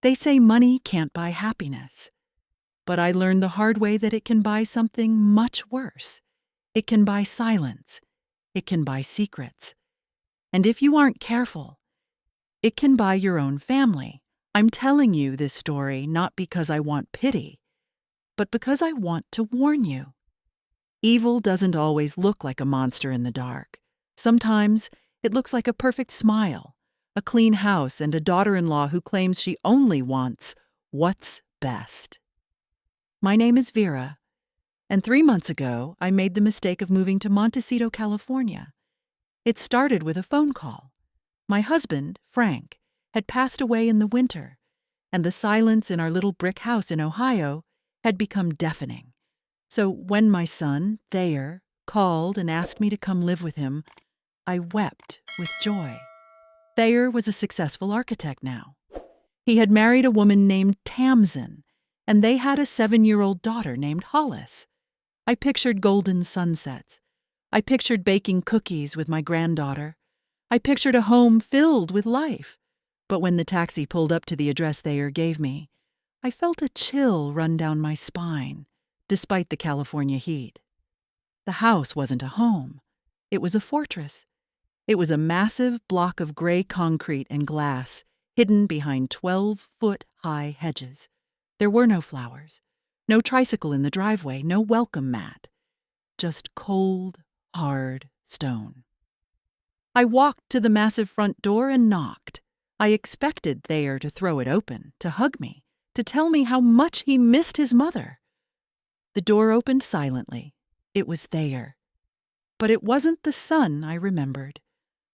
They say money can't buy happiness. But I learned the hard way that it can buy something much worse. It can buy silence. It can buy secrets. And if you aren't careful, it can buy your own family. I'm telling you this story not because I want pity, but because I want to warn you. Evil doesn't always look like a monster in the dark. Sometimes it looks like a perfect smile, a clean house, and a daughter-in-law who claims she only wants what's best. My name is Vera, and 3 months ago, I made the mistake of moving to Montecito, California. It started with a phone call. My husband, Frank, had passed away in the winter, and the silence in our little brick house in Ohio had become deafening. So when my son, Thayer, called and asked me to come live with him, I wept with joy. Thayer was a successful architect now. He had married a woman named Tamsin, and they had a 7-year-old daughter named Hollis. I pictured golden sunsets. I pictured baking cookies with my granddaughter. I pictured a home filled with life. But when the taxi pulled up to the address Thayer gave me, I felt a chill run down my spine, despite the California heat. The house wasn't a home. It was a fortress. It was a massive block of gray concrete and glass, hidden behind 12-foot-high hedges. There were no flowers, no tricycle in the driveway, no welcome mat. Just cold, hard stone. I walked to the massive front door and knocked. I expected Thayer to throw it open, to hug me, to tell me how much he missed his mother. The door opened silently. It was Thayer. But it wasn't the son I remembered.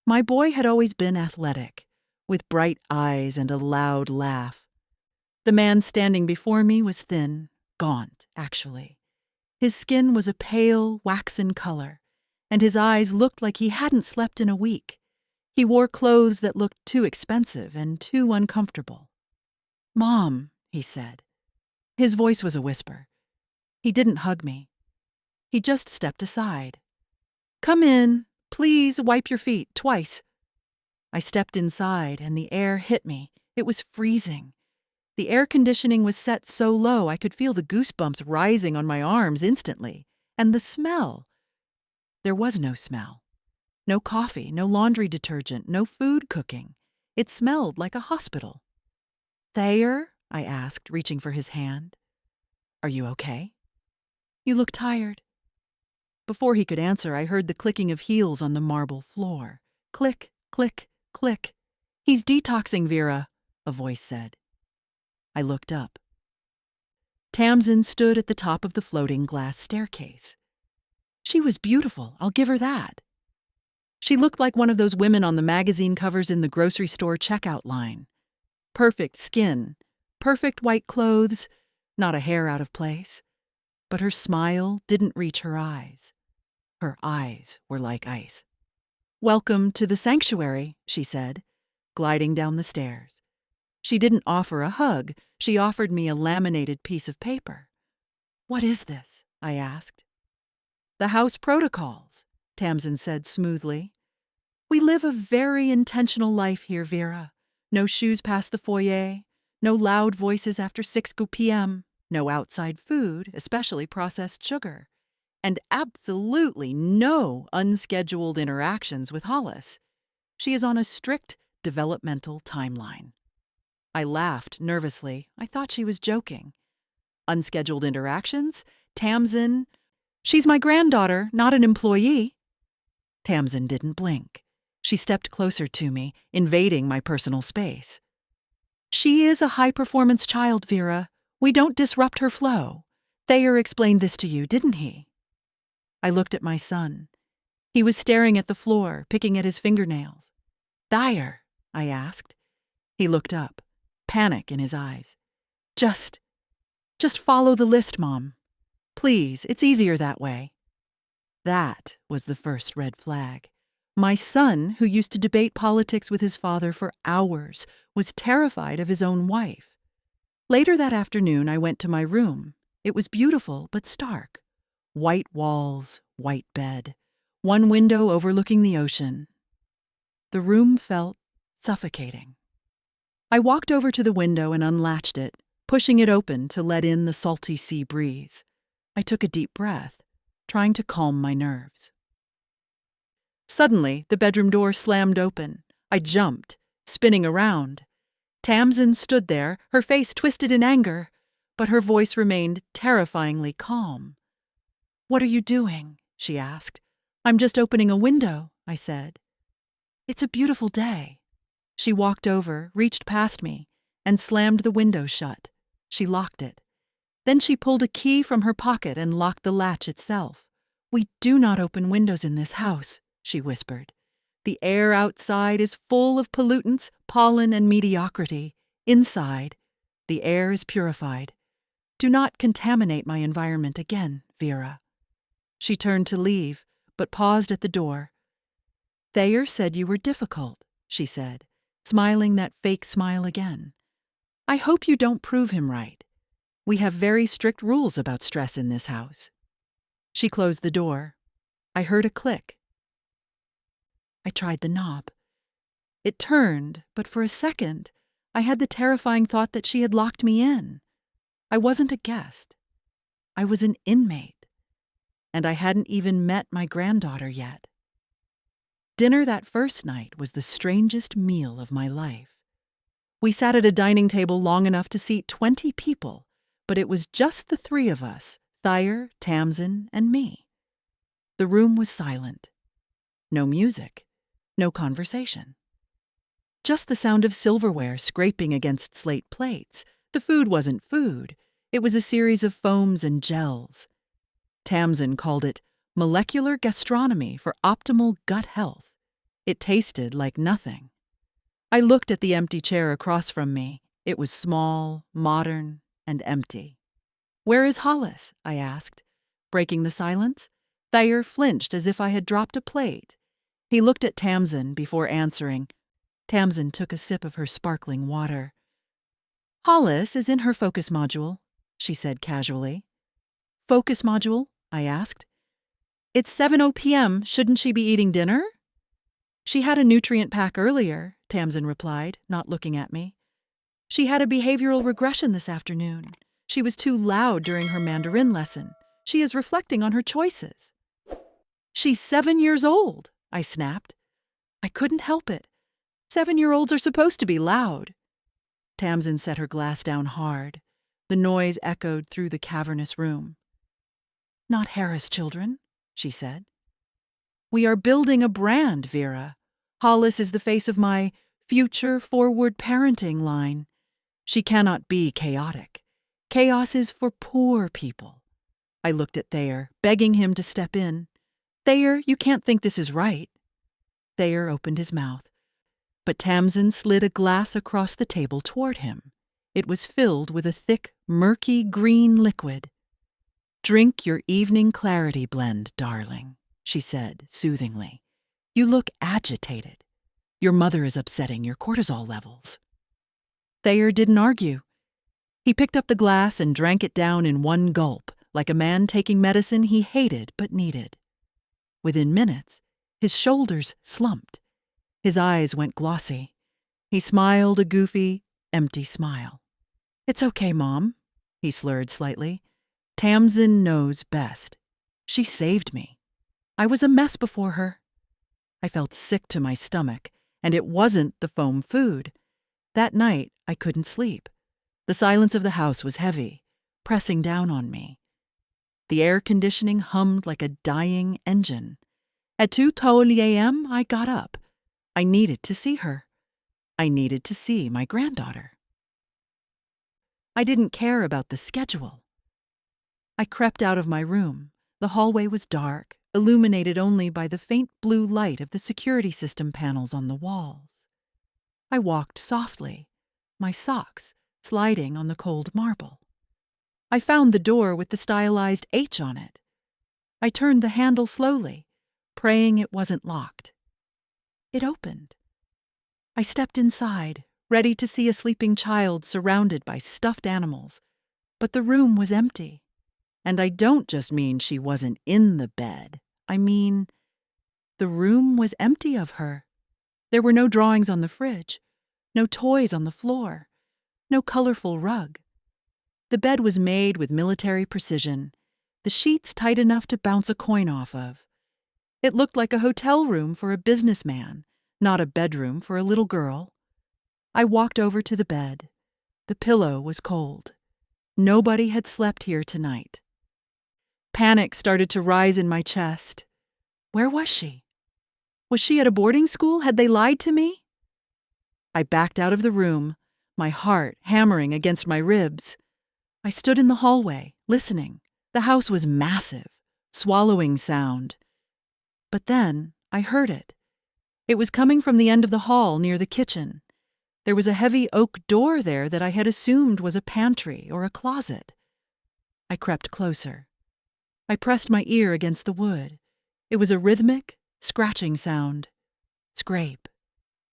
My boy had always been athletic, with bright eyes and a loud laugh. The man standing before me was thin, gaunt, actually. His skin was a pale, waxen color, and his eyes looked like he hadn't slept in a week. He wore clothes that looked too expensive and too uncomfortable. "Mom," he said. His voice was a whisper. He didn't hug me. He just stepped aside. "Come in. Please wipe your feet twice." I stepped inside, and the air hit me. It was freezing. The air conditioning was set so low I could feel the goosebumps rising on my arms instantly. And the smell. There was no smell. No coffee, no laundry detergent, no food cooking. It smelled like a hospital. "Thayer?" I asked, reaching for his hand. "Are you okay? You look tired." Before he could answer, I heard the clicking of heels on the marble floor. Click, click, click. "He's detoxing, Vera," a voice said. I looked up. Tamsin stood at the top of the floating glass staircase. She was beautiful, I'll give her that. She looked like one of those women on the magazine covers in the grocery store checkout line. Perfect skin, perfect white clothes, not a hair out of place. But her smile didn't reach her eyes. Her eyes were like ice. "Welcome to the sanctuary," she said, gliding down the stairs. She didn't offer a hug. She offered me a laminated piece of paper. "What is this?" I asked. "The house protocols," Tamsin said smoothly. "We live a very intentional life here, Vera. No shoes past the foyer, no loud voices after 6 p.m., no outside food, especially processed sugar, and absolutely no unscheduled interactions with Hollis. She is on a strict developmental timeline." I laughed nervously. I thought she was joking. "Unscheduled interactions? Tamsin? She's my granddaughter, not an employee." Tamsin didn't blink. She stepped closer to me, invading my personal space. "She is a high-performance child, Vera. We don't disrupt her flow. Thayer explained this to you, didn't he?" I looked at my son. He was staring at the floor, picking at his fingernails. "Thayer?" I asked. He looked up, panic in his eyes. Just follow the list, Mom. Please, it's easier that way." That was the first red flag. My son, who used to debate politics with his father for hours, was terrified of his own wife. Later that afternoon, I went to my room. It was beautiful but stark. White walls, white bed, one window overlooking the ocean. The room felt suffocating. I walked over to the window and unlatched it, pushing it open to let in the salty sea breeze. I took a deep breath, trying to calm my nerves. Suddenly, the bedroom door slammed open. I jumped, spinning around. Tamsin stood there, her face twisted in anger, but her voice remained terrifyingly calm. "What are you doing?" she asked. "I'm just opening a window," I said. "It's a beautiful day." She walked over, reached past me, and slammed the window shut. She locked it. Then she pulled a key from her pocket and locked the latch itself. "We do not open windows in this house," she whispered. "The air outside is full of pollutants, pollen, and mediocrity. Inside, the air is purified. Do not contaminate my environment again, Vera." She turned to leave, but paused at the door. "Thayer said you were difficult," she said, smiling that fake smile again. "I hope you don't prove him right. We have very strict rules about stress in this house." She closed the door. I heard a click. I tried the knob. It turned, but for a second, I had the terrifying thought that she had locked me in. I wasn't a guest. I was an inmate. And I hadn't even met my granddaughter yet. Dinner that first night was the strangest meal of my life. We sat at a dining table long enough to seat 20 people, but it was just the three of us, Thayer, Tamsin, and me. The room was silent. No music. No conversation. Just the sound of silverware scraping against slate plates. The food wasn't food. It was a series of foams and gels. Tamsin called it molecular gastronomy for optimal gut health. It tasted like nothing. I looked at the empty chair across from me. It was small, modern, and empty. "Where is Hollis?" I asked. Breaking the silence, Thayer flinched as if I had dropped a plate. He looked at Tamsin before answering. Tamsin took a sip of her sparkling water. "Hollis is in her focus module," she said casually. "Focus module?" I asked. "It's 7:00 p.m. Shouldn't she be eating dinner?" "She had a nutrient pack earlier," Tamsin replied, not looking at me. "She had a behavioral regression this afternoon. She was too loud during her Mandarin lesson. She is reflecting on her choices." "She's 7 years old," I snapped. I couldn't help it. 7-year-olds are supposed to be loud. Tamsin set her glass down hard. The noise echoed through the cavernous room. "Not Harris children," she said. "We are building a brand, Vera. Hollis is the face of my future forward parenting line. She cannot be chaotic. Chaos is for poor people." I looked at Thayer, begging him to step in. "Thayer, you can't think this is right." Thayer opened his mouth, but Tamsin slid a glass across the table toward him. It was filled with a thick, murky green liquid. "Drink your evening clarity blend, darling," she said soothingly. "You look agitated. Your mother is upsetting your cortisol levels." Thayer didn't argue. He picked up the glass and drank it down in one gulp, like a man taking medicine he hated but needed. Within minutes, his shoulders slumped. His eyes went glossy. He smiled a goofy, empty smile. "It's okay, Mom," he slurred slightly. "Tamsin knows best. She saved me. I was a mess before her." I felt sick to my stomach, and it wasn't the foam food. That night, I couldn't sleep. The silence of the house was heavy, pressing down on me. The air conditioning hummed like a dying engine. At 2:30 a.m., I got up. I needed to see her. I needed to see my granddaughter. I didn't care about the schedule. I crept out of my room. The hallway was dark, illuminated only by the faint blue light of the security system panels on the walls. I walked softly, my socks sliding on the cold marble. I found the door with the stylized H on it. I turned the handle slowly, praying it wasn't locked. It opened. I stepped inside, ready to see a sleeping child surrounded by stuffed animals, but the room was empty. And I don't just mean she wasn't in the bed. I mean, the room was empty of her. There were no drawings on the fridge. No toys on the floor. No colorful rug. The bed was made with military precision, the sheets tight enough to bounce a coin off of. It looked like a hotel room for a businessman, not a bedroom for a little girl. I walked over to the bed. The pillow was cold. Nobody had slept here tonight. Panic started to rise in my chest. Where was she? Was she at a boarding school? Had they lied to me? I backed out of the room, my heart hammering against my ribs. I stood in the hallway, listening. The house was massive, swallowing sound. But then I heard it. It was coming from the end of the hall near the kitchen. There was a heavy oak door there that I had assumed was a pantry or a closet. I crept closer. I pressed my ear against the wood. It was a rhythmic, scratching sound. Scrape,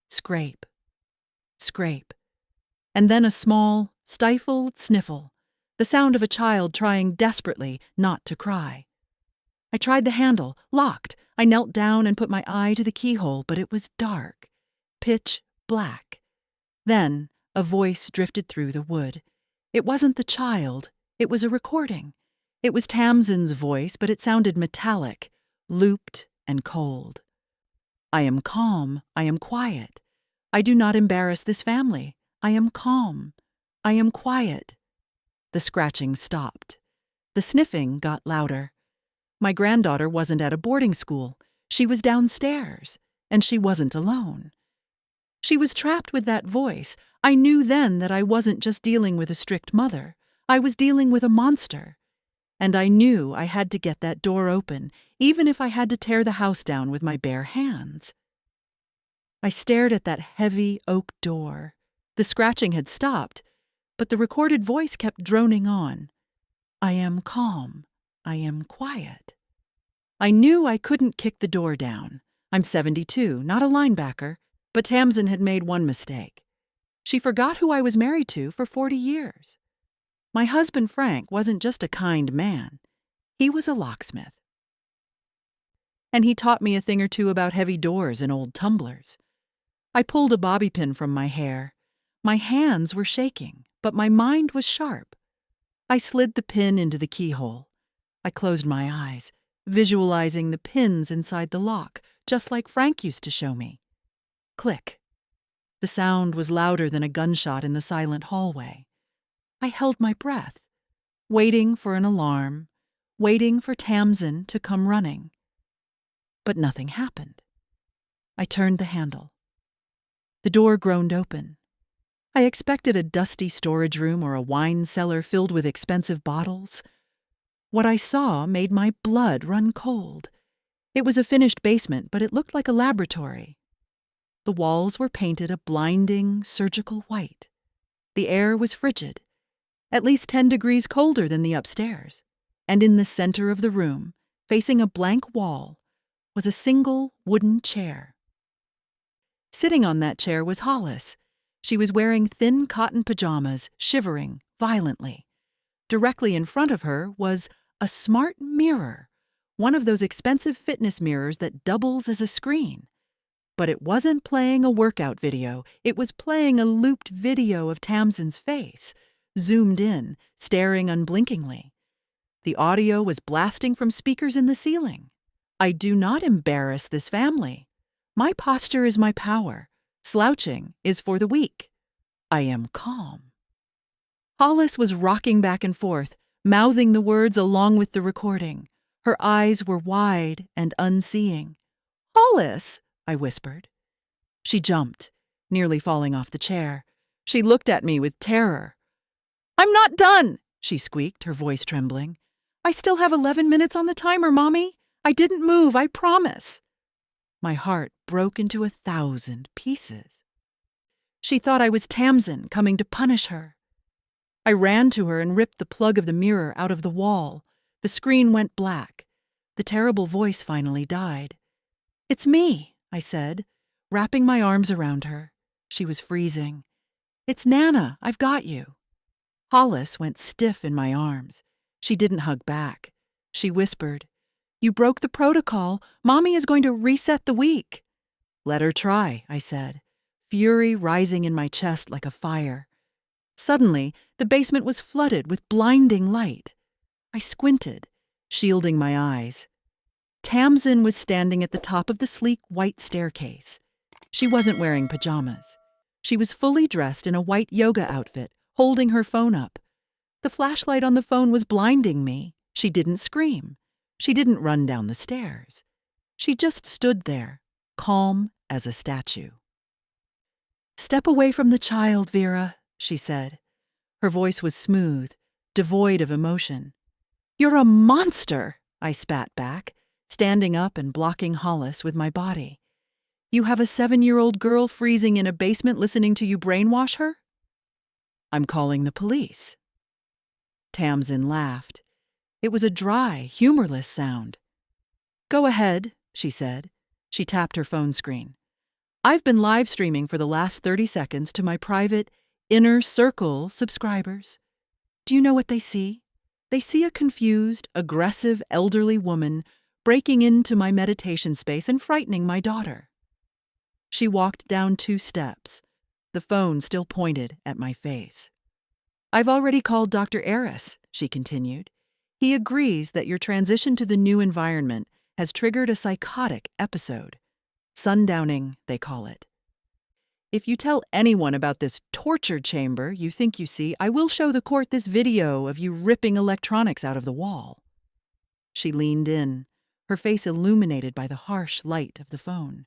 scrape, scrape. And then a small, stifled sniffle, the sound of a child trying desperately not to cry. I tried the handle, locked. I knelt down and put my eye to the keyhole, but it was dark, pitch black. Then a voice drifted through the wood. It wasn't the child. It was a recording. It was Tamsin's voice, but it sounded metallic, looped and cold. I am calm. I am quiet. I do not embarrass this family. I am calm. I am quiet. The scratching stopped. The sniffing got louder. My granddaughter wasn't at a boarding school. She was downstairs, and she wasn't alone. She was trapped with that voice. I knew then that I wasn't just dealing with a strict mother. I was dealing with a monster. And I knew I had to get that door open, even if I had to tear the house down with my bare hands. I stared at that heavy oak door. The scratching had stopped, but the recorded voice kept droning on. I am calm. I am quiet. I knew I couldn't kick the door down. I'm 72, not a linebacker, but Tamsin had made one mistake. She forgot who I was married to for 40 years. My husband, Frank, wasn't just a kind man. He was a locksmith. And he taught me a thing or two about heavy doors and old tumblers. I pulled a bobby pin from my hair. My hands were shaking, but my mind was sharp. I slid the pin into the keyhole. I closed my eyes, visualizing the pins inside the lock, just like Frank used to show me. Click. The sound was louder than a gunshot in the silent hallway. I held my breath, waiting for an alarm, waiting for Tamsin to come running. But nothing happened. I turned the handle. The door groaned open. I expected a dusty storage room or a wine cellar filled with expensive bottles. What I saw made my blood run cold. It was a finished basement, but it looked like a laboratory. The walls were painted a blinding, surgical white. The air was frigid, at least 10 degrees colder than the upstairs. And in the center of the room, facing a blank wall, was a single wooden chair. Sitting on that chair was Hollis. She was wearing thin cotton pajamas, shivering violently. Directly in front of her was a smart mirror, one of those expensive fitness mirrors that doubles as a screen. But it wasn't playing a workout video. It was playing a looped video of Tamsin's face, zoomed in, staring unblinkingly. The audio was blasting from speakers in the ceiling. I do not embarrass this family. My posture is my power. Slouching is for the weak. I am calm. Hollis was rocking back and forth, mouthing the words along with the recording. Her eyes were wide and unseeing. "Hollis!" I whispered. She jumped, nearly falling off the chair. She looked at me with terror. "I'm not done," she squeaked, her voice trembling. "I still have 11 minutes on the timer, Mommy. I didn't move, I promise." My heart broke into 1,000 pieces. She thought I was Tamsin coming to punish her. I ran to her and ripped the plug of the mirror out of the wall. The screen went black. The terrible voice finally died. "It's me," I said, wrapping my arms around her. She was freezing. "It's Nana, I've got you." Hollis went stiff in my arms. She didn't hug back. She whispered, "You broke the protocol. Mommy is going to reset the week." "Let her try," I said. fury rising in my chest like a fire. Suddenly, the basement was flooded with blinding light. I squinted, shielding my eyes. Tamsin was standing at the top of the sleek white staircase. She wasn't wearing pajamas. She was fully dressed in a white yoga outfit, holding her phone up. The flashlight on the phone was blinding me. She didn't scream. She didn't run down the stairs. She just stood there, calm as a statue. "Step away from the child, Vera," she said. Her voice was smooth, devoid of emotion. "You're a monster," I spat back, standing up and blocking Hollis with my body. "You have a 7-year-old girl freezing in a basement listening to you brainwash her?" "I'm calling the police." Tamsin laughed. It was a dry, humorless sound. "Go ahead," she said. She tapped her phone screen. "I've been live streaming for the last 30 seconds to my private Inner Circle subscribers. Do you know what they see? They see a confused, aggressive, elderly woman breaking into my meditation space and frightening my daughter." She walked down 2 steps, the phone still pointed at my face. "I've already called Dr. Adheres," she continued. "He agrees that your transition to the new environment has triggered a psychotic episode. Sundowning, they call it. If you tell anyone about this torture chamber you think you see, I will show the court this video of you ripping electronics out of the wall." She leaned in, her face illuminated by the harsh light of the phone.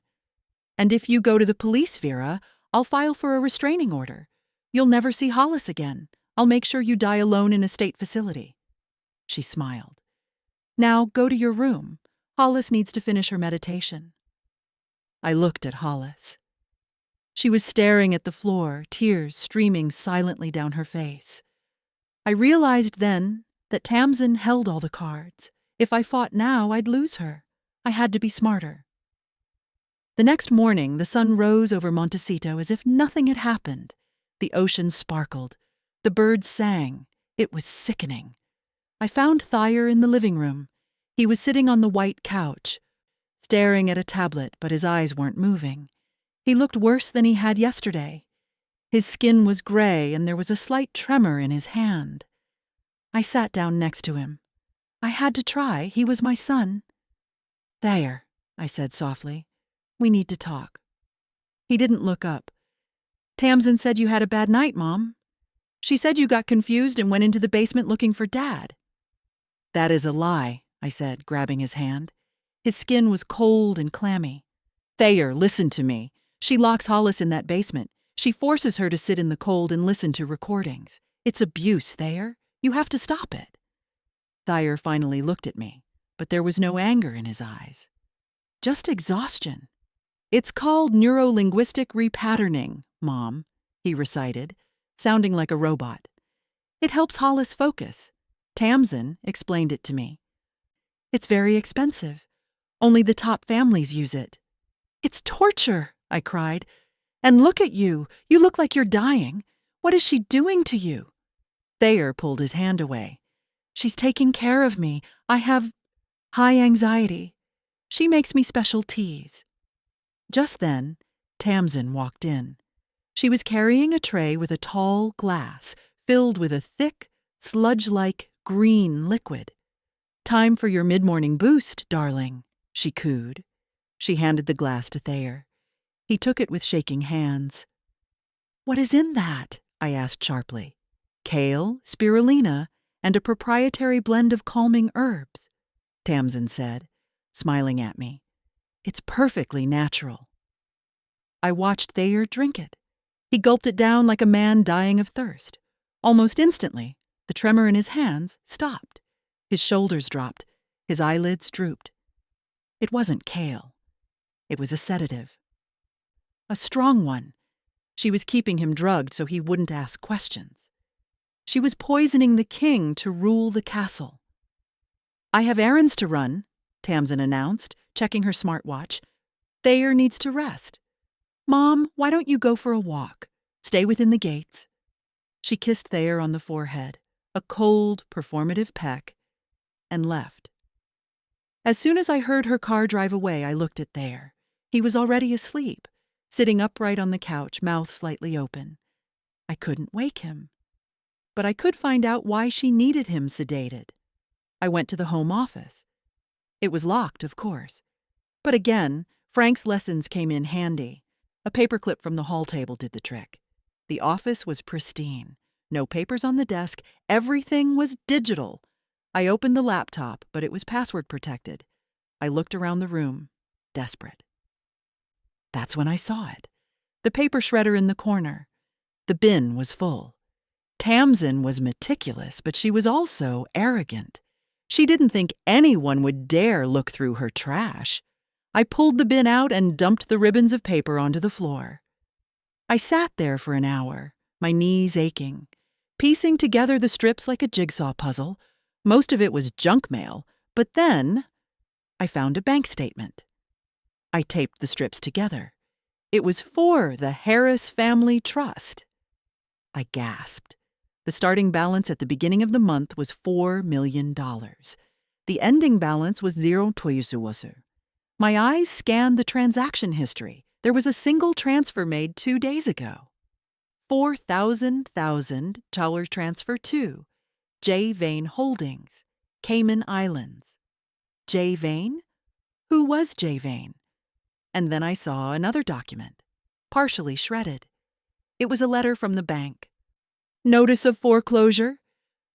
"And if you go to the police, Vera, I'll file for a restraining order. You'll never see Hollis again. I'll make sure you die alone in a state facility." She smiled. "Now go to your room. Hollis needs to finish her meditation." I looked at Hollis. She was staring at the floor, tears streaming silently down her face. I realized then that Tamsin held all the cards. If I fought now, I'd lose her. I had to be smarter. The next morning, the sun rose over Montecito as if nothing had happened. The ocean sparkled. The birds sang. It was sickening. I found Thayer in the living room. He was sitting on the white couch, staring at a tablet, but his eyes weren't moving. He looked worse than he had yesterday. His skin was gray, and there was a slight tremor in his hand. I sat down next to him. I had to try. He was my son. "Thayer," I said softly, "we need to talk." He didn't look up. "Tamsin said you had a bad night, Mom. She said you got confused and went into the basement looking for Dad." "That is a lie," I said, grabbing his hand. His skin was cold and clammy. "Thayer, listen to me. She locks Hollis in that basement. She forces her to sit in the cold and listen to recordings. It's abuse, Thayer. You have to stop it." Thayer finally looked at me, but there was no anger in his eyes. Just exhaustion. "It's called neuro-linguistic repatterning, Mom," he recited, sounding like a robot. "It helps Hollis focus. Tamsin explained it to me. It's very expensive. Only the top families use it." "It's torture," I cried. "And look at you. You look like you're dying. What is she doing to you?" Thayer pulled his hand away. "She's taking care of me. I have high anxiety. She makes me special teas." Just then, Tamsin walked in. She was carrying a tray with a tall glass filled with a thick, sludge-like green liquid. "Time for your mid-morning boost, darling," she cooed. She handed the glass to Thayer. He took it with shaking hands. "What is in that?" I asked sharply. "Kale, spirulina, and a proprietary blend of calming herbs," Tamsin said, smiling at me. "It's perfectly natural." I watched Thayer drink it. He gulped it down like a man dying of thirst. Almost instantly, the tremor in his hands stopped. His shoulders dropped. His eyelids drooped. It wasn't kale. It was a sedative. A strong one. She was keeping him drugged so he wouldn't ask questions. She was poisoning the king to rule the castle. "I have errands to run," Tamsin announced, checking her smartwatch. "Thayer needs to rest. Mom, why don't you go for a walk? Stay within the gates." She kissed Thayer on the forehead, a cold, performative peck, and left. As soon as I heard her car drive away, I looked at Thayer. He was already asleep. sitting upright on the couch, mouth slightly open. I couldn't wake him. But I could find out why she needed him sedated. I went to the home office. It was locked, of course. But again, Frank's lessons came in handy. A paperclip from the hall table did the trick. The office was pristine. No papers on the desk. Everything was digital. I opened the laptop, but it was password protected. I looked around the room, desperate. That's when I saw it. The paper shredder in the corner. The bin was full. Tamsin was meticulous, but she was also arrogant. She didn't think anyone would dare look through her trash. I pulled the bin out and dumped the ribbons of paper onto the floor. I sat there for an hour, my knees aching, piecing together the strips like a jigsaw puzzle. Most of it was junk mail, but then I found a bank statement. I taped the strips together. It was for the Harris Family Trust. I gasped. The starting balance at the beginning of the month was $4 million. The ending balance was 0 toyusuwasu. My eyes scanned the transaction history. There was a single transfer made 2 days ago. 4,000 transfer to J. Vane Holdings, Cayman Islands. J. Vane? Who was J. Vane? And then I saw another document, partially shredded. It was a letter from the bank. Notice of foreclosure.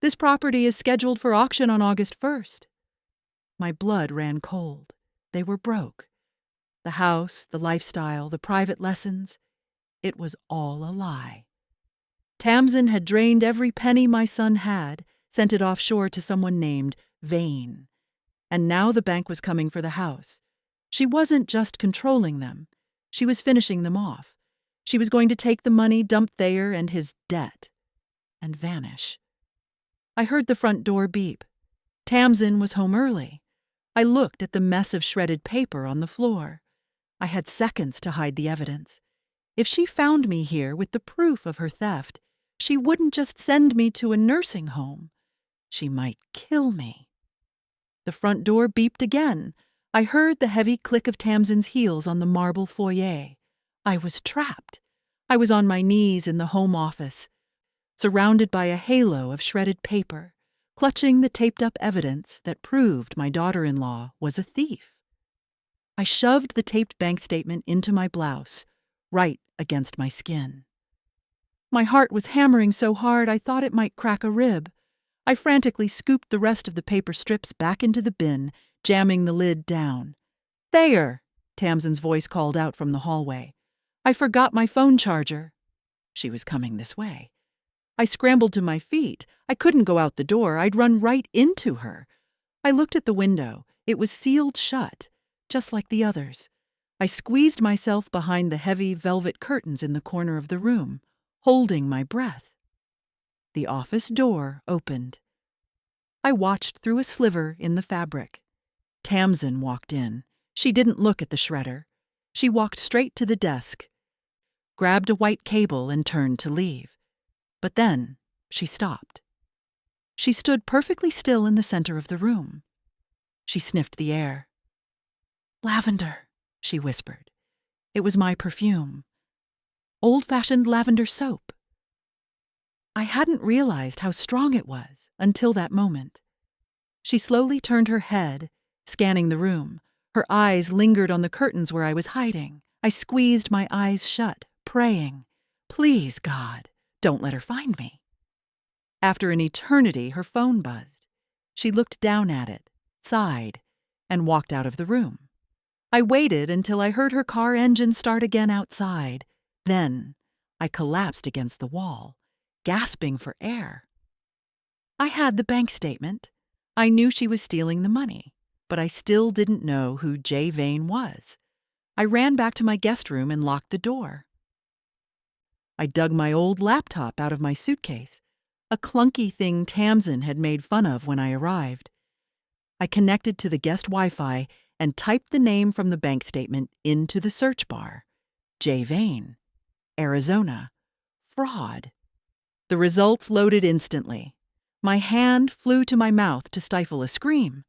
This property is scheduled for auction on August 1st. My blood ran cold. They were broke. The house, the lifestyle, the private lessons. It was all a lie. Tamsin had drained every penny my son had, sent it offshore to someone named Vane. And now the bank was coming for the house. She wasn't just controlling them. She was finishing them off. She was going to take the money, dump Thayer and his debt, and vanish. I heard the front door beep. Tamsin was home early. I looked at the mess of shredded paper on the floor. I had seconds to hide the evidence. If she found me here with the proof of her theft, she wouldn't just send me to a nursing home. She might kill me. The front door beeped again. I heard the heavy click of Tamsin's heels on the marble foyer. I was trapped. I was on my knees in the home office, surrounded by a halo of shredded paper, clutching the taped-up evidence that proved my daughter-in-law was a thief. I shoved the taped bank statement into my blouse, right against my skin. My heart was hammering so hard I thought it might crack a rib. I frantically scooped the rest of the paper strips back into the bin, jamming the lid down. "Thayer!" Tamsin's voice called out from the hallway. "I forgot my phone charger." She was coming this way. I scrambled to my feet. I couldn't go out the door. I'd run right into her. I looked at the window. It was sealed shut, just like the others. I squeezed myself behind the heavy velvet curtains in the corner of the room, holding my breath. The office door opened. I watched through a sliver in the fabric. Tamsin walked in. She didn't look at the shredder. She walked straight to the desk, grabbed a white cable, and turned to leave. But then she stopped. She stood perfectly still in the center of the room. She sniffed the air. "Lavender," she whispered. It was my perfume. Old-fashioned lavender soap. I hadn't realized how strong it was until that moment. She slowly turned her head, scanning the room. Her eyes lingered on the curtains where I was hiding. I squeezed my eyes shut, praying, "Please, God, don't let her find me." After an eternity, her phone buzzed. She looked down at it, sighed, and walked out of the room. I waited until I heard her car engine start again outside. Then I collapsed against the wall, gasping for air. I had the bank statement. I knew she was stealing the money, but I still didn't know who J. Vane was. I ran back to my guest room and locked the door. I dug my old laptop out of my suitcase, a clunky thing Tamsin had made fun of when I arrived. I connected to the guest Wi-Fi and typed the name from the bank statement into the search bar. J. Vane, Arizona, fraud. The results loaded instantly. My hand flew to my mouth to stifle a scream.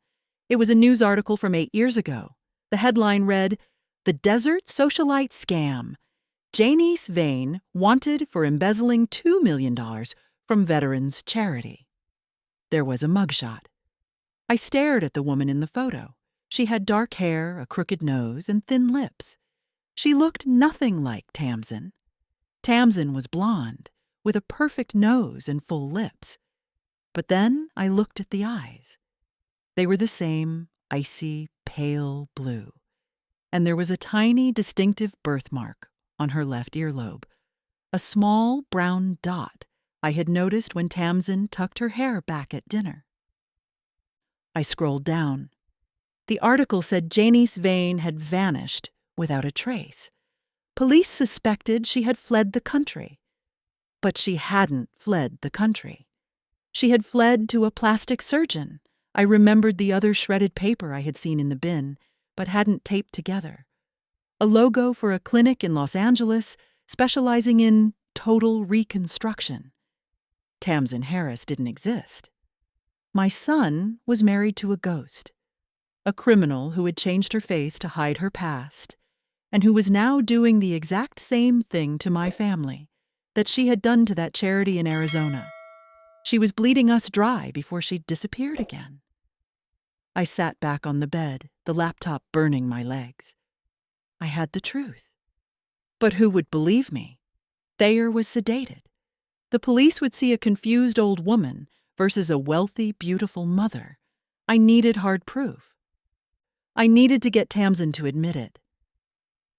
It was a news article from 8 years ago. The headline read, "The Desert Socialite Scam. Janice Vane wanted for embezzling $2 million from veterans' charity. There was a mugshot. I stared at the woman in the photo. She had dark hair, a crooked nose, and thin lips. She looked nothing like Tamsin. Tamsin was blonde, with a perfect nose and full lips. But then I looked at the eyes. They were the same icy, pale blue. And there was a tiny, distinctive birthmark on her left earlobe, a small brown dot I had noticed when Tamsin tucked her hair back at dinner. I scrolled down. The article said Janice Vane had vanished without a trace. Police suspected she had fled the country. But she hadn't fled the country. She had fled to a plastic surgeon. I remembered the other shredded paper I had seen in the bin, but hadn't taped together. A logo for a clinic in Los Angeles specializing in total reconstruction. Tamsin Harris didn't exist. My son was married to a ghost, a criminal who had changed her face to hide her past, and who was now doing the exact same thing to my family that she had done to that charity in Arizona. She was bleeding us dry before she disappeared again. I sat back on the bed, the laptop burning my legs. I had the truth. But who would believe me? Thayer was sedated. The police would see a confused old woman versus a wealthy, beautiful mother. I needed hard proof. I needed to get Tamsin to admit it.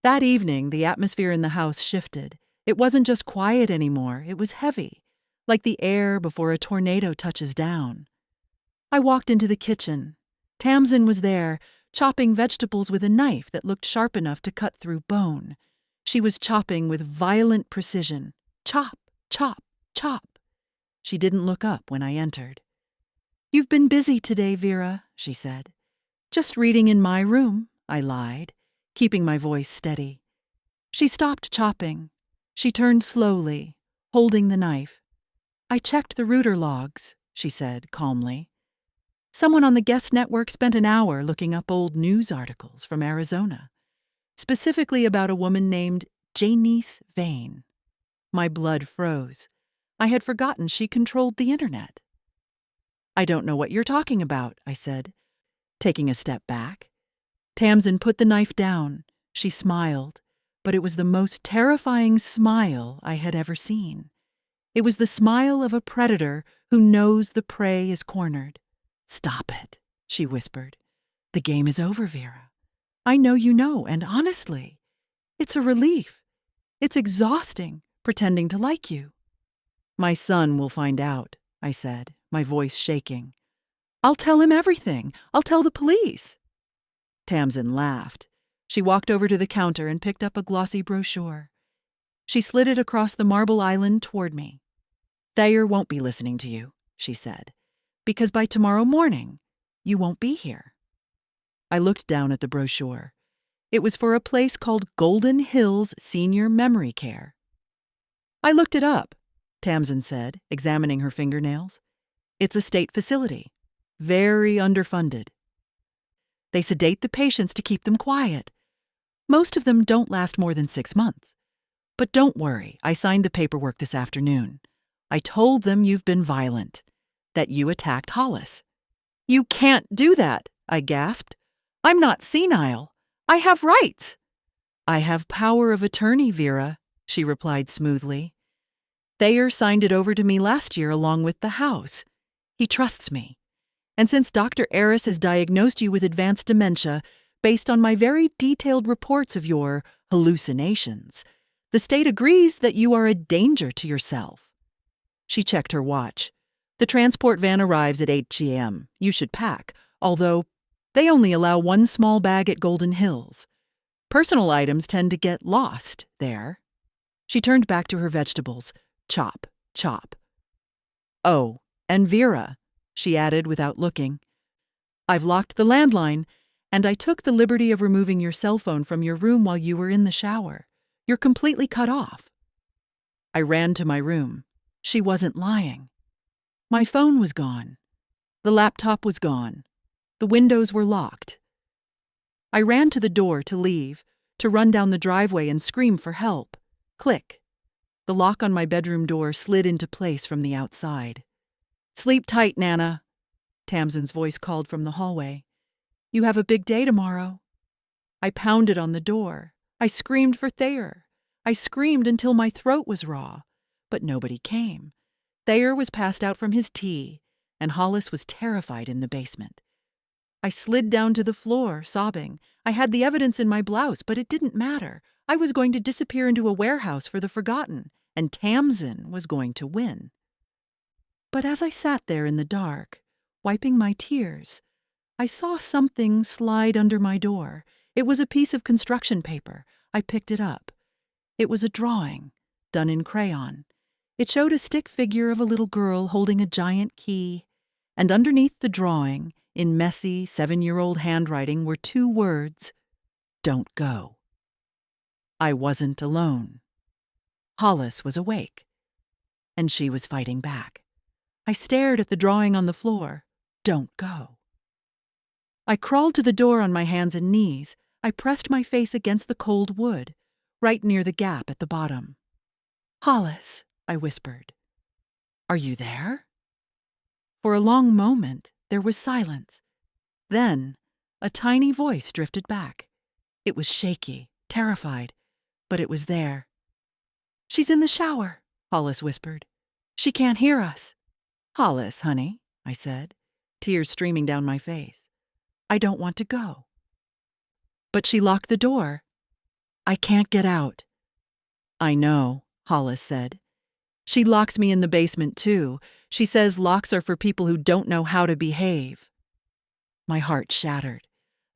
That evening, the atmosphere in the house shifted. It wasn't just quiet anymore, it was heavy, like the air before a tornado touches down. I walked into the kitchen. Tamsin was there, chopping vegetables with a knife that looked sharp enough to cut through bone. She was chopping with violent precision. Chop, chop, chop. She didn't look up when I entered. "You've been busy today, Vera," she said. "Just reading in my room," I lied, keeping my voice steady. She stopped chopping. She turned slowly, holding the knife. "I checked the Reuter logs," she said calmly. "Someone on the guest network spent an hour looking up old news articles from Arizona, specifically about a woman named Janice Vane." My blood froze. I had forgotten she controlled the internet. "I don't know what you're talking about," I said, taking a step back. Tamsin put the knife down. She smiled, but it was the most terrifying smile I had ever seen. It was the smile of a predator who knows the prey is cornered. "Stop it," she whispered. "The game is over, Vera. I know you know, and honestly, it's a relief. It's exhausting pretending to like you." "My son will find out," I said, my voice shaking. "I'll tell him everything. I'll tell the police." Tamsin laughed. She walked over to the counter and picked up a glossy brochure. She slid it across the marble island toward me. "Thayer won't be listening to you," she said, "because by tomorrow morning, you won't be here." I looked down at the brochure. It was for a place called Golden Hills Senior Memory Care. "I looked it up," Tamsin said, examining her fingernails. "It's a state facility. Very underfunded. They sedate the patients to keep them quiet. Most of them don't last more than 6 months. But don't worry, I signed the paperwork this afternoon. I told them you've been violent, that you attacked Hollis." "You can't do that," I gasped. "I'm not senile. I have rights." "I have power of attorney, Vera," she replied smoothly. "Thayer signed it over to me last year along with the house. He trusts me. And since Dr. Aris has diagnosed you with advanced dementia based on my very detailed reports of your hallucinations, the state agrees that you are a danger to yourself." She checked her watch. "The transport van arrives at 8 p.m. You should pack, although they only allow one small bag at Golden Hills. Personal items tend to get lost there." She turned back to her vegetables. Chop, chop. "Oh, and Vera," she added without looking. "I've locked the landline, and I took the liberty of removing your cell phone from your room while you were in the shower. You're completely cut off." I ran to my room. She wasn't lying. My phone was gone. The laptop was gone. The windows were locked. I ran to the door to leave, to run down the driveway and scream for help. Click. The lock on my bedroom door slid into place from the outside. "Sleep tight, Nana," Tamsin's voice called from the hallway. "You have a big day tomorrow." I pounded on the door. I screamed for Thayer. I screamed until my throat was raw. But nobody came. Thayer was passed out from his tea, and Hollis was terrified in the basement. I slid down to the floor, sobbing. I had the evidence in my blouse, but it didn't matter. I was going to disappear into a warehouse for the forgotten, and Tamsin was going to win. But as I sat there in the dark, wiping my tears, I saw something slide under my door. It was a piece of construction paper. I picked it up. It was a drawing, done in crayon. It showed a stick figure of a little girl holding a giant key, and underneath the drawing, in messy 7-year-old handwriting, were 2 words: "Don't go." I wasn't alone. Hollis was awake, and she was fighting back. I stared at the drawing on the floor. "Don't go." I crawled to the door on my hands and knees. I pressed my face against the cold wood, right near the gap at the bottom. "Hollis," I whispered. "Are you there?" For a long moment, there was silence. Then, a tiny voice drifted back. It was shaky, terrified, but it was there. "She's in the shower," Hollis whispered. "She can't hear us." "Hollis, honey," I said, tears streaming down my face. "I don't want to go." "But she locked the door." "I can't get out." "I know," Hollis said. "She locks me in the basement, too. She says locks are for people who don't know how to behave." My heart shattered.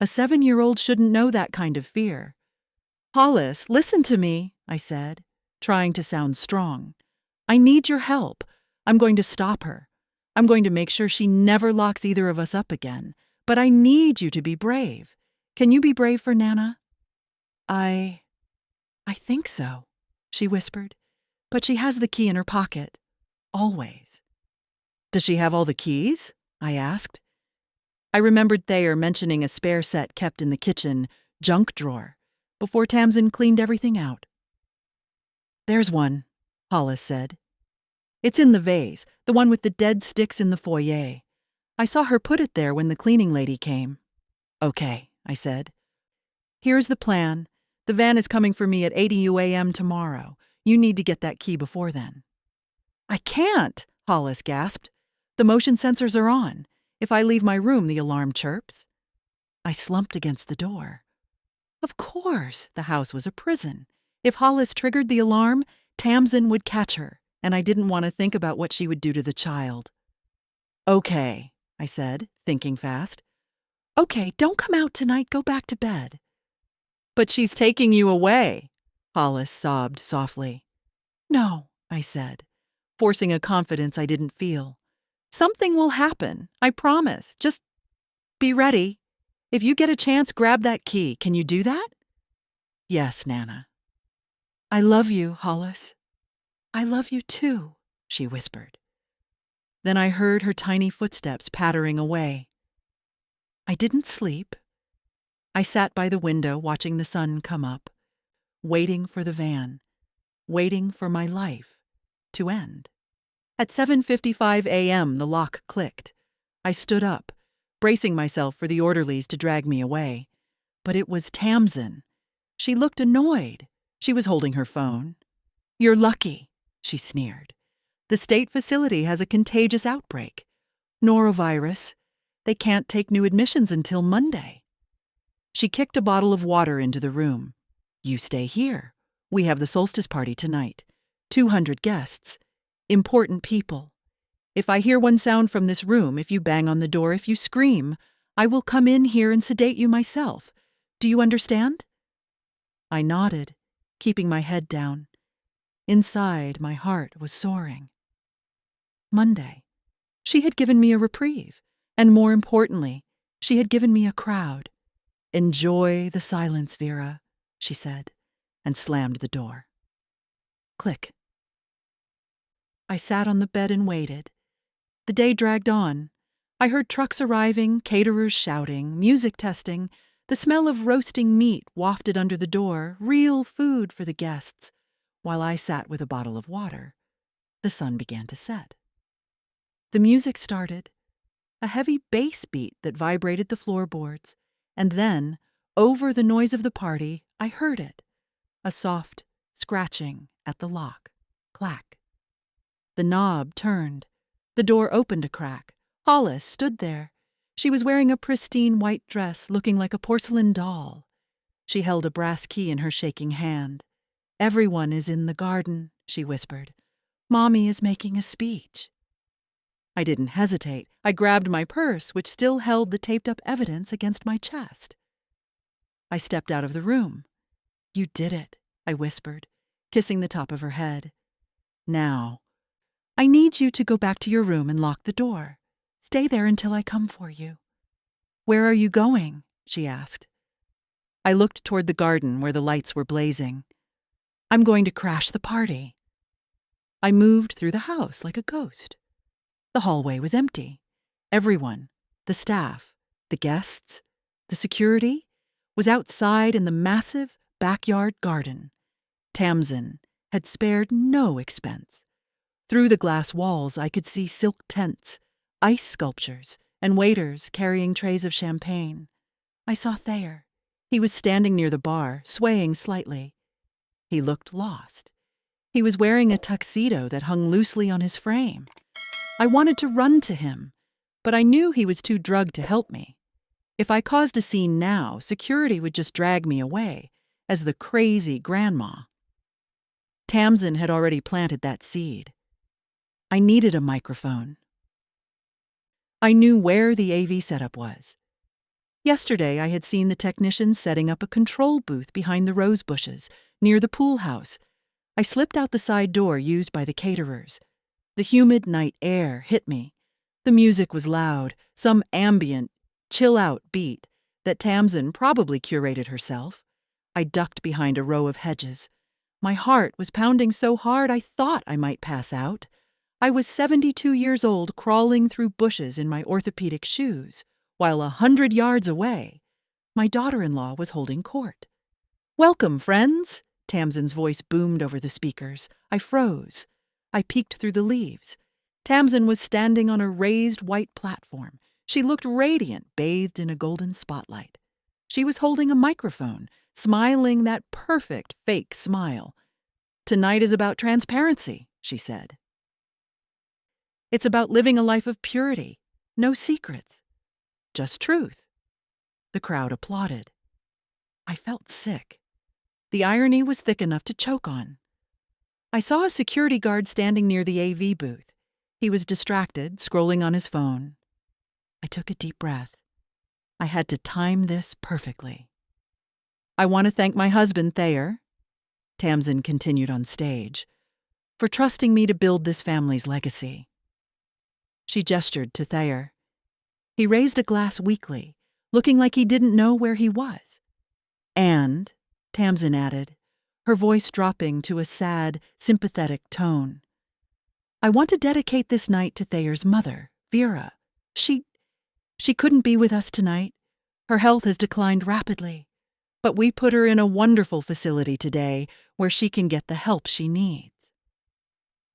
A 7-year-old shouldn't know that kind of fear. "Hollis, listen to me," I said, trying to sound strong. "I need your help. I'm going to stop her. I'm going to make sure she never locks either of us up again. But I need you to be brave. Can you be brave for Nana?" I think so," she whispered. "But she has the key in her pocket. Always." "Does she have all the keys?" I asked. I remembered Thayer mentioning a spare set kept in the kitchen junk drawer before Tamsin cleaned everything out. "There's one," Hollis said. "It's in the vase, the one with the dead sticks in the foyer. I saw her put it there when the cleaning lady came." "Okay," I said. "Here's the plan. The van is coming for me at 8 a.m. tomorrow. You need to get that key before then." "I can't," Hollis gasped. "The motion sensors are on. If I leave my room, the alarm chirps." I slumped against the door. Of course, the house was a prison. If Hollis triggered the alarm, Tamsin would catch her, and I didn't want to think about what she would do to the child. "Okay," I said, thinking fast. "Okay, don't come out tonight. Go back to bed." "But she's taking you away," Hollis sobbed softly. "No," I said, forcing a confidence I didn't feel. "Something will happen, I promise. Just be ready. If you get a chance, grab that key. Can you do that?" "Yes, Nana." "I love you, Hollis." "I love you too," she whispered. Then I heard her tiny footsteps pattering away. I didn't sleep. I sat by the window watching the sun come up, waiting for the van, waiting for my life to end. At 7:55 a.m., the lock clicked. I stood up, bracing myself for the orderlies to drag me away. But it was Tamsin. She looked annoyed. She was holding her phone. "You're lucky," she sneered. "The state facility has a contagious outbreak. Norovirus. They can't take new admissions until Monday." She kicked a bottle of water into the room. "You stay here. We have the solstice party tonight. 200 guests. Important people. If I hear one sound from this room, if you bang on the door, if you scream, I will come in here and sedate you myself. Do you understand?" I nodded, keeping my head down. Inside, my heart was soaring. Monday. She had given me a reprieve, and more importantly, she had given me a crowd. "Enjoy the silence, Vera," she said, and slammed the door. Click. I sat on the bed and waited. The day dragged on. I heard trucks arriving, caterers shouting, music testing, the smell of roasting meat wafted under the door, real food for the guests. while I sat with a bottle of water, the sun began to set. The music started, a heavy bass beat that vibrated the floorboards, and then, over the noise of the party, I heard it, a soft scratching at the lock. Clack. The knob turned. The door opened a crack. Hollis stood there. She was wearing a pristine white dress, looking like a porcelain doll. She held a brass key in her shaking hand. "Everyone is in the garden," she whispered. "Mommy is making a speech." I didn't hesitate. I grabbed my purse, which still held the taped-up evidence, against my chest. I stepped out of the room. "You did it," I whispered, kissing the top of her head. "Now, I need you to go back to your room and lock the door. Stay there until I come for you." "Where are you going?" she asked. I looked toward the garden where the lights were blazing. "I'm going to crash the party." I moved through the house like a ghost. The hallway was empty. Everyone, the staff, the guests, the security, was outside in the massive backyard garden. Tamsin had spared no expense. Through the glass walls, I could see silk tents, ice sculptures, and waiters carrying trays of champagne. I saw Thayer. He was standing near the bar, swaying slightly. He looked lost. He was wearing a tuxedo that hung loosely on his frame. I wanted to run to him, but I knew he was too drugged to help me. If I caused a scene now, security would just drag me away, as the crazy grandma. Tamsin had already planted that seed. I needed a microphone. I knew where the AV setup was. Yesterday I had seen the technicians setting up a control booth behind the rose bushes, near the pool house. I slipped out the side door used by the caterers. The humid night air hit me. The music was loud, some ambient, chill-out beat that Tamsin probably curated herself. I ducked behind a row of hedges. My heart was pounding so hard I thought I might pass out. I was 72 years old, crawling through bushes in my orthopedic shoes, while 100 yards away, my daughter-in-law was holding court. "Welcome, friends!" Tamsin's voice boomed over the speakers. I froze. I peeked through the leaves. Tamsin was standing on a raised white platform. She looked radiant, bathed in a golden spotlight. She was holding a microphone, smiling that perfect fake smile. "Tonight is about transparency," she said. "It's about living a life of purity, no secrets, just truth." The crowd applauded. I felt sick. The irony was thick enough to choke on. I saw a security guard standing near the AV booth. He was distracted, scrolling on his phone. I took a deep breath. I had to time this perfectly. "I want to thank my husband, Thayer," Tamsin continued on stage, "for trusting me to build this family's legacy." She gestured to Thayer. He raised a glass weakly, looking like he didn't know where he was. "And," Tamsin added, her voice dropping to a sad, sympathetic tone, "I want to dedicate this night to Thayer's mother, Vera. She couldn't be with us tonight. Her health has declined rapidly, but we put her in a wonderful facility today where she can get the help she needs."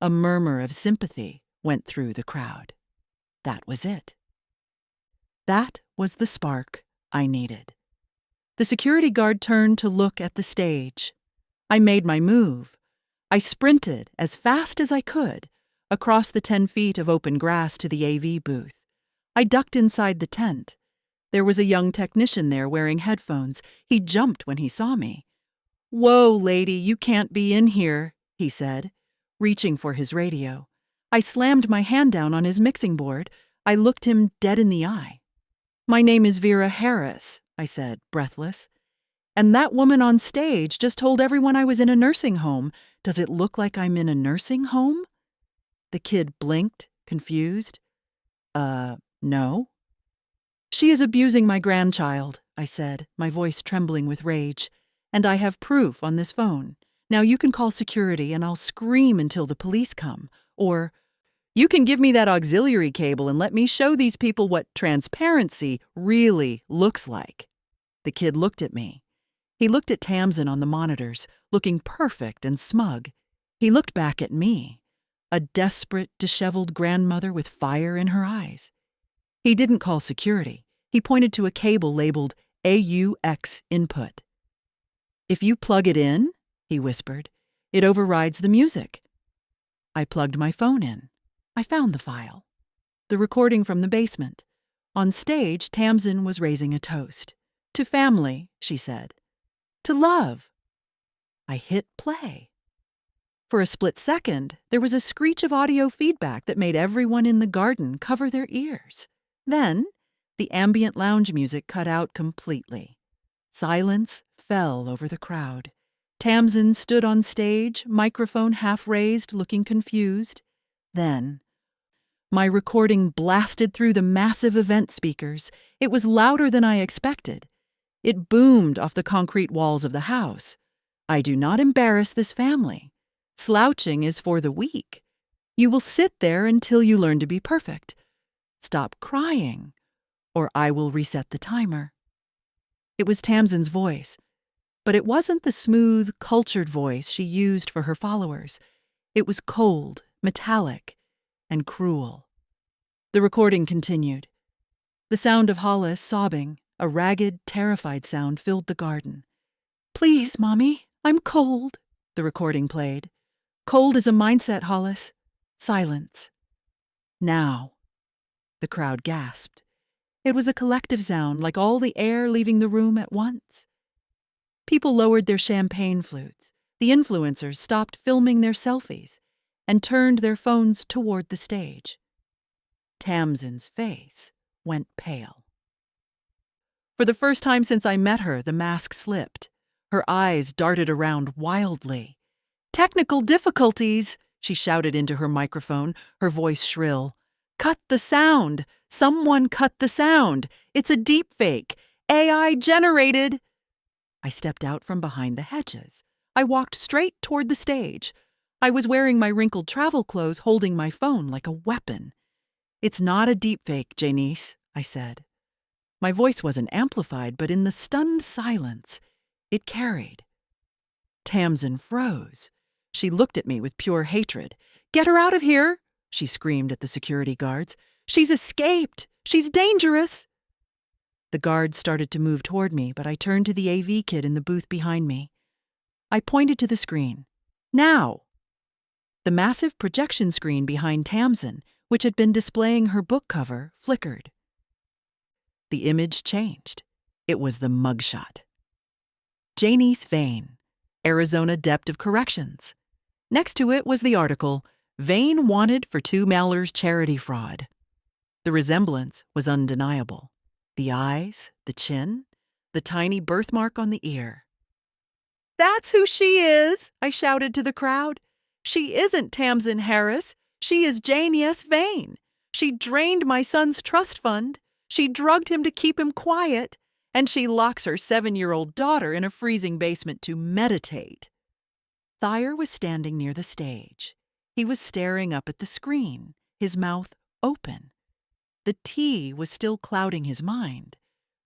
A murmur of sympathy went through the crowd. That was it. That was the spark I needed. The security guard turned to look at the stage. I made my move. I sprinted as fast as I could across the 10 feet of open grass to the AV booth. I ducked inside the tent. There was a young technician there wearing headphones. He jumped when he saw me. "Whoa, lady, you can't be in here," he said, reaching for his radio. I slammed my hand down on his mixing board. I looked him dead in the eye. "My name is Vera Harris," I said, breathless. "And that woman on stage just told everyone I was in a nursing home. Does it look like I'm in a nursing home?" The kid blinked, confused. No." "She is abusing my grandchild," I said, my voice trembling with rage. "And I have proof on this phone. Now you can call security and I'll scream until the police come. Or you can give me that auxiliary cable and let me show these people what transparency really looks like." The kid looked at me. He looked at Tamsin on the monitors, looking perfect and smug. He looked back at me, a desperate, disheveled grandmother with fire in her eyes. He didn't call security. He pointed to a cable labeled AUX input. "If you plug it in," he whispered, "it overrides the music." I plugged my phone in. I found the file. The recording from the basement. On stage, Tamsin was raising a toast. "To family," she said. "To love." I hit play. For a split second, there was a screech of audio feedback that made everyone in the garden cover their ears. Then, the ambient lounge music cut out completely. Silence fell over the crowd. Tamsin stood on stage, microphone half raised, looking confused. Then, my recording blasted through the massive event speakers. It was louder than I expected. It boomed off the concrete walls of the house. "I do not embarrass this family. Slouching is for the weak. You will sit there until you learn to be perfect. Stop crying, or I will reset the timer." It was Tamsin's voice, but it wasn't the smooth, cultured voice she used for her followers. It was cold, metallic, and cruel. The recording continued. The sound of Hollis sobbing, a ragged, terrified sound, filled the garden. "Please, Mommy, I'm cold," the recording played. "Cold is a mindset, Hollis." Silence. "Now." The crowd gasped. It was a collective sound, like all the air leaving the room at once. People lowered their champagne flutes. The influencers stopped filming their selfies and turned their phones toward the stage. Tamsin's face went pale. For the first time since I met her, the mask slipped. Her eyes darted around wildly. "Technical difficulties," she shouted into her microphone, her voice shrill. "Cut the sound! Someone cut the sound! It's a deepfake! AI generated!" I stepped out from behind the hedges. I walked straight toward the stage. I was wearing my wrinkled travel clothes, holding my phone like a weapon. "It's not a deepfake, Janice," I said. My voice wasn't amplified, but in the stunned silence, it carried. Tamsin froze. She looked at me with pure hatred. "Get her out of here!" she screamed at the security guards. "She's escaped! She's dangerous!" The guards started to move toward me, but I turned to the AV kid in the booth behind me. I pointed to the screen. "Now!" The massive projection screen behind Tamsin, which had been displaying her book cover, flickered. The image changed. It was the mugshot. Janice Vane, Arizona Dept of Corrections. Next to it was the article, "Vane Wanted for 2 Maller's Charity Fraud." The resemblance was undeniable. The eyes, the chin, the tiny birthmark on the ear. "That's who she is," I shouted to the crowd. "She isn't Tamsin Harris. She is Janice Vane. She drained my son's trust fund. She drugged him to keep him quiet. And she locks her 7-year-old daughter in a freezing basement to meditate." Thayer was standing near the stage. He was staring up at the screen, his mouth open. The tea was still clouding his mind,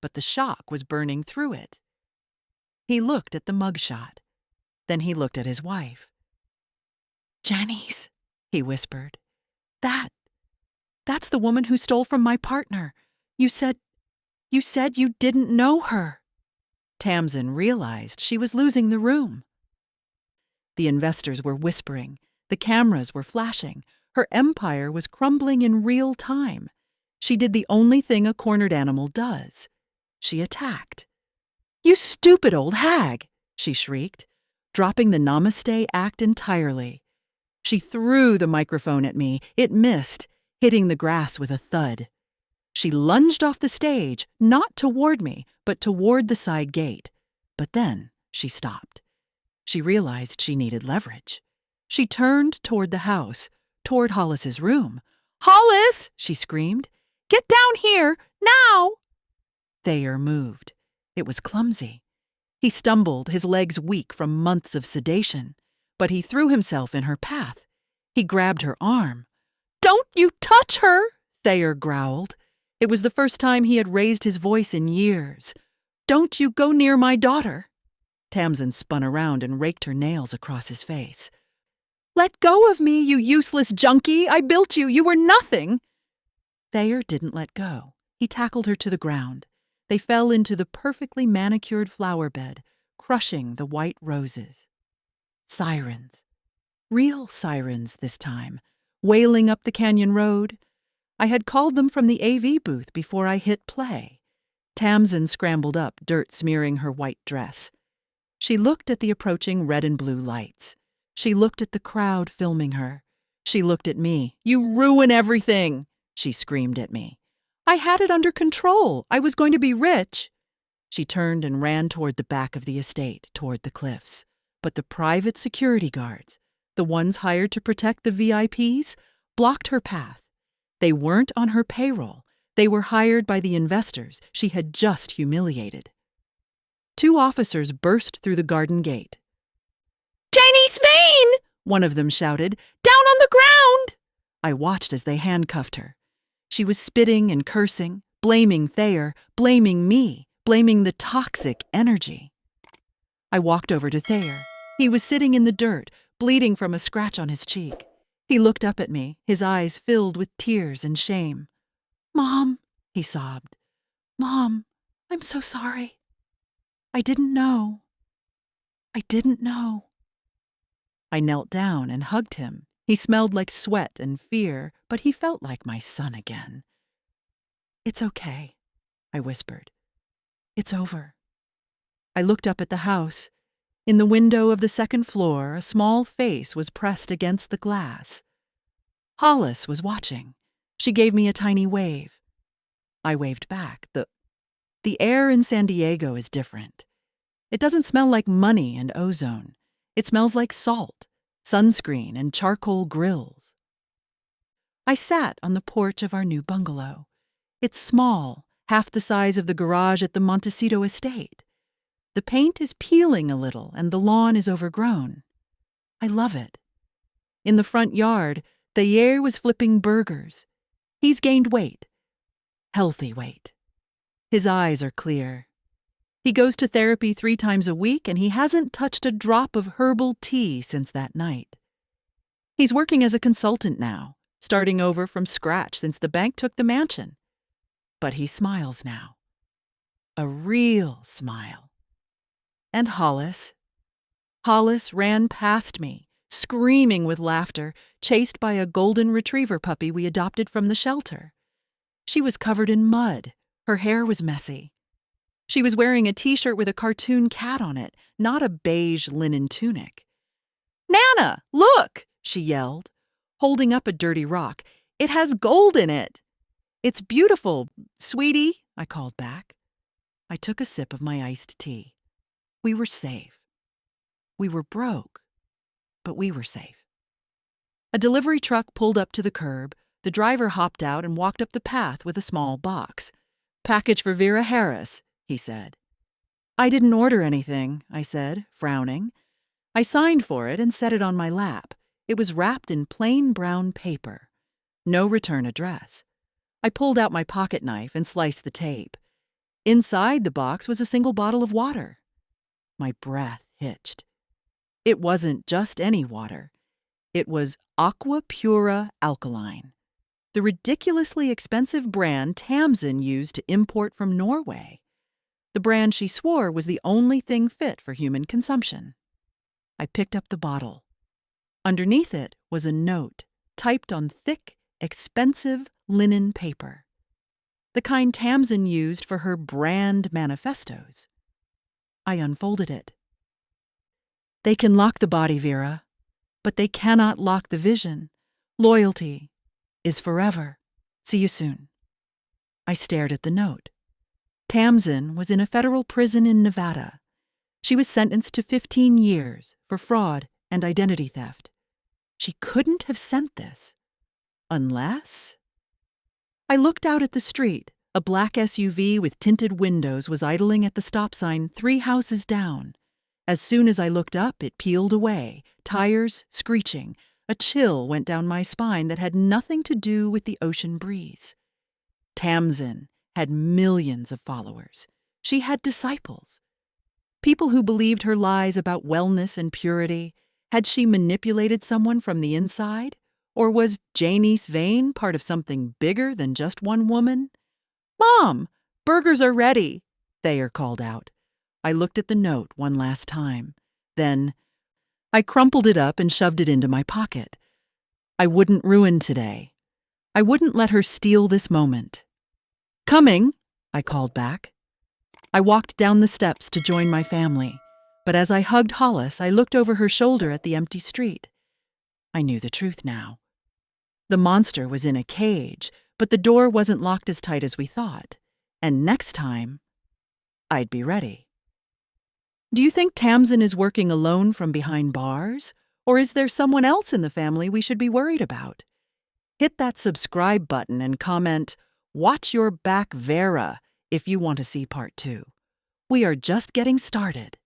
but the shock was burning through it. He looked at the mugshot. Then he looked at his wife. "Janice," he whispered. That's the woman who stole from my partner. You said you didn't know her." Tamsin realized she was losing the room. The investors were whispering. The cameras were flashing. Her empire was crumbling in real time. She did the only thing a cornered animal does. She attacked. "You stupid old hag!" she shrieked, dropping the Namaste act entirely. She threw the microphone at me. It missed, hitting the grass with a thud. She lunged off the stage, not toward me, but toward the side gate. But then she stopped. She realized she needed leverage. She turned toward the house, toward Hollis's room. "Hollis!" she screamed. "Get down here, now!" Thayer moved. It was clumsy. He stumbled, his legs weak from months of sedation, but he threw himself in her path. He grabbed her arm. "Don't you touch her!" Thayer growled. It was the first time he had raised his voice in years. "Don't you go near my daughter!" Tamsin spun around and raked her nails across his face. "Let go of me, you useless junkie! I built you! You were nothing!" Thayer didn't let go. He tackled her to the ground. They fell into the perfectly manicured flower bed, crushing the white roses. Sirens. Real sirens this time, wailing up the canyon road. I had called them from the AV booth before I hit play. Tamsin scrambled up, dirt smearing her white dress. She looked at the approaching red and blue lights. She looked at the crowd filming her. She looked at me. "You ruin everything!" she screamed at me. "I had it under control. I was going to be rich." She turned and ran toward the back of the estate, toward the cliffs. But the private security guards, the ones hired to protect the VIPs, blocked her path. They weren't on her payroll. They were hired by the investors she had just humiliated. 2 officers burst through the garden gate. "Janie Svane!" one of them shouted. "Down on the ground!" I watched as they handcuffed her. She was spitting and cursing, blaming Thayer, blaming me, blaming the toxic energy. I walked over to Thayer. He was sitting in the dirt, bleeding from a scratch on his cheek. He looked up at me, his eyes filled with tears and shame. "Mom," he sobbed. "Mom, I'm so sorry. I didn't know. I didn't know." I knelt down and hugged him. He smelled like sweat and fear, but he felt like my son again. "It's okay," I whispered. "It's over." I looked up at the house. In the window of the 2nd floor, a small face was pressed against the glass. Hollis was watching. She gave me a tiny wave. I waved back. The air in San Diego is different. It doesn't smell like money and ozone. It smells like salt, sunscreen, and charcoal grills. I sat on the porch of our new bungalow. It's small, half the size of the garage at the Montecito estate. The paint is peeling a little and the lawn is overgrown. I love it. In the front yard, Thayer was flipping burgers. He's gained weight. Healthy weight. His eyes are clear. He goes to therapy 3 times a week and he hasn't touched a drop of herbal tea since that night. He's working as a consultant now, starting over from scratch since the bank took the mansion. But he smiles now. A real smile. And Hollis ran past me, screaming with laughter, chased by a golden retriever puppy we adopted from the shelter. She was covered in mud. Her hair was messy. She was wearing a t-shirt with a cartoon cat on it, not a beige linen tunic. "Nana, look!" she yelled, holding up a dirty rock. "It has gold in it." "It's beautiful, sweetie," I called back. I took a sip of my iced tea. We were safe. We were broke, but we were safe. A delivery truck pulled up to the curb. The driver hopped out and walked up the path with a small box. "Package for Vera Harris," he said. "I didn't order anything," I said, frowning. I signed for it and set it on my lap. It was wrapped in plain brown paper. No return address. I pulled out my pocket knife and sliced the tape. Inside the box was a single bottle of water. My breath hitched. It wasn't just any water. It was Aqua Pura Alkaline, the ridiculously expensive brand Tamsin used to import from Norway. The brand she swore was the only thing fit for human consumption. I picked up the bottle. Underneath it was a note, typed on thick, expensive linen paper. The kind Tamsin used for her brand manifestos. I unfolded it. "They can lock the body, Vera, but they cannot lock the vision. Loyalty is forever. See you soon." I stared at the note. Tamsin was in a federal prison in Nevada. She was sentenced to 15 years for fraud and identity theft. She couldn't have sent this. Unless... I looked out at the street. A black SUV with tinted windows was idling at the stop sign 3 houses down. As soon as I looked up, it peeled away, tires screeching. A chill went down my spine that had nothing to do with the ocean breeze. Tamsin had millions of followers. She had disciples. People who believed her lies about wellness and purity. Had she manipulated someone from the inside? Or was Janice Vane part of something bigger than just one woman? "Mom, burgers are ready," Thayer called out. I looked at the note one last time. Then I crumpled it up and shoved it into my pocket. I wouldn't ruin today. I wouldn't let her steal this moment. "Coming," I called back. I walked down the steps to join my family, but as I hugged Hollis, I looked over her shoulder at the empty street. I knew the truth now. The monster was in a cage, but the door wasn't locked as tight as we thought. And next time, I'd be ready. Do you think Tamsin is working alone from behind bars? Or is there someone else in the family we should be worried about? Hit that subscribe button and comment, "Watch your back, Vera," if you want to see part 2. We are just getting started.